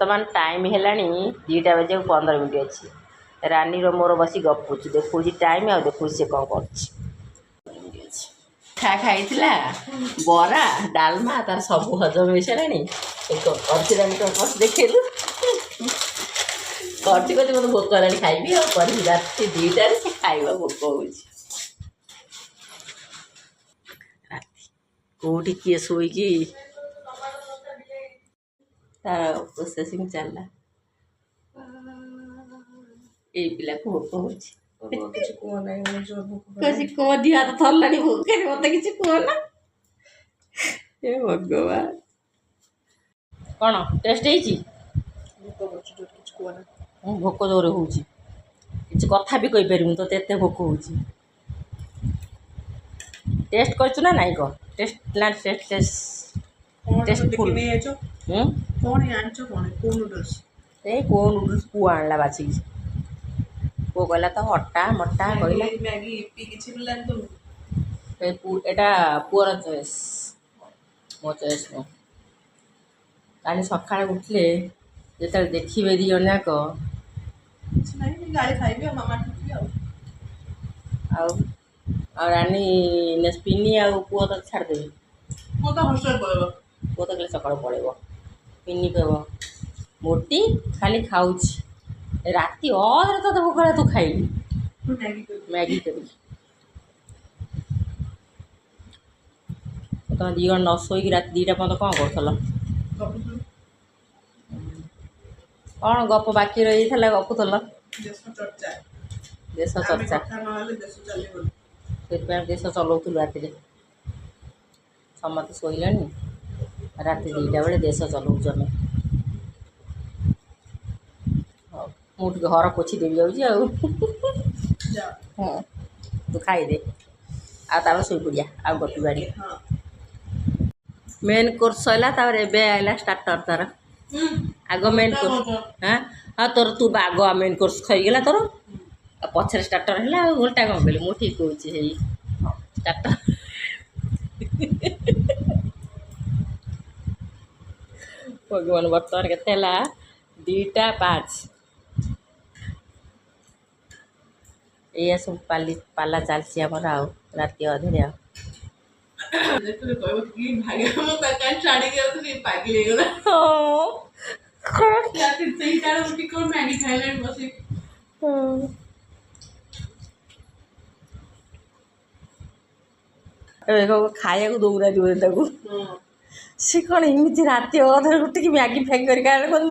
बर्तमान टाइम है 2टा बजे 15 मिनट अच्छी रानी मोर बस गपुच देखू टाइम आ देखू सी कौन कर खाई बरा डालमा तार सब हजम हो सारे देखलु कर मत भोक है खाइबी रात 2टार से खाइबा भोक हो कौटी किए शोकी तार प्रोसेसिंग चलला ये पिला को भोक हो कौन दिह हाथ थरला भोक मत कि कहना ए भगवान कौन टेस्ट भोक जोर हो कथा भी कहीपर तो एत भोक हो टेस्ट कर ना नाई कह टेस्ट ना टेस्ट टेस्ट फुल कौ नूडल्स पु आणला बाछिकी पु कहला तो हटा मटा कहला एटा पुअर चॉइस मो चॉइस नो काली सकाଳେ उठले ଯେତେବେଳେ ଦେଖିବେ ଦି ଜଣ ଯାକ ଆଉ ଆଉ ରାନୀ ସ୍ପିନି ଆଉ ପୁଅ ତ ଛାଡ଼ିଦେବେ ପୁଅ ତ ଖାଲି ସକାଳୁ ପଳେଇବ ପିନି କହିବ ମୋଟି ଖାଲି ଖାଉଛି ରାତି ଅଧରେ ତ ଦେବୁ କାଳେ ତୁ ଖାଇଲି ମ୍ୟାଗି କରିକି ତମେ 2 ଜଣ ନ ଶୋଇକି ରାତି 2ଟା ପର୍ଯ୍ୟନ୍ତ କ'ଣ କରୁଥିଲ କ'ଣ ଗପ ବାକି ରହିଥିଲା ଗପୁଥିଲ ଦେଶ ଚର୍ଚ୍ଚା ସେଥିପାଇଁ ଦେଶ ଚଲାଉଥିଲୁ ରାତିରେ ସମସ୍ତେ ଶୋଇଲାଣି ରାତି 2ଟା ବେଳେ ଦେଶ ଚଲାଉଛୁ ଆମେ ହଉ ମୁଁ ଟିକେ ଘର ପୋଛି ଦେବି ଯାଉଛି ଆଉ ହଁ ତୁ ଖାଇଦେ ଆଉ ତାପରେ ଶୋଇପଡ଼ିଆ ଆଉ ଗପିବାନି मेन कोर्स सैला एबे आइला स्टार्टर तार आग मेन कोर्स हाँ हाँ तोर तू आग मेन कोर्स खाईगला तोर पछरे स्टार्टर है उल्टा कौन कहली मु ठीक कहूँ स्टार्टर भगवान बर्तमान के 2:05 ये सब पाला चलसी आमर आ राति अधे खाया दौना सी कौन एमती राति अधे उठिक मैगी फैग कर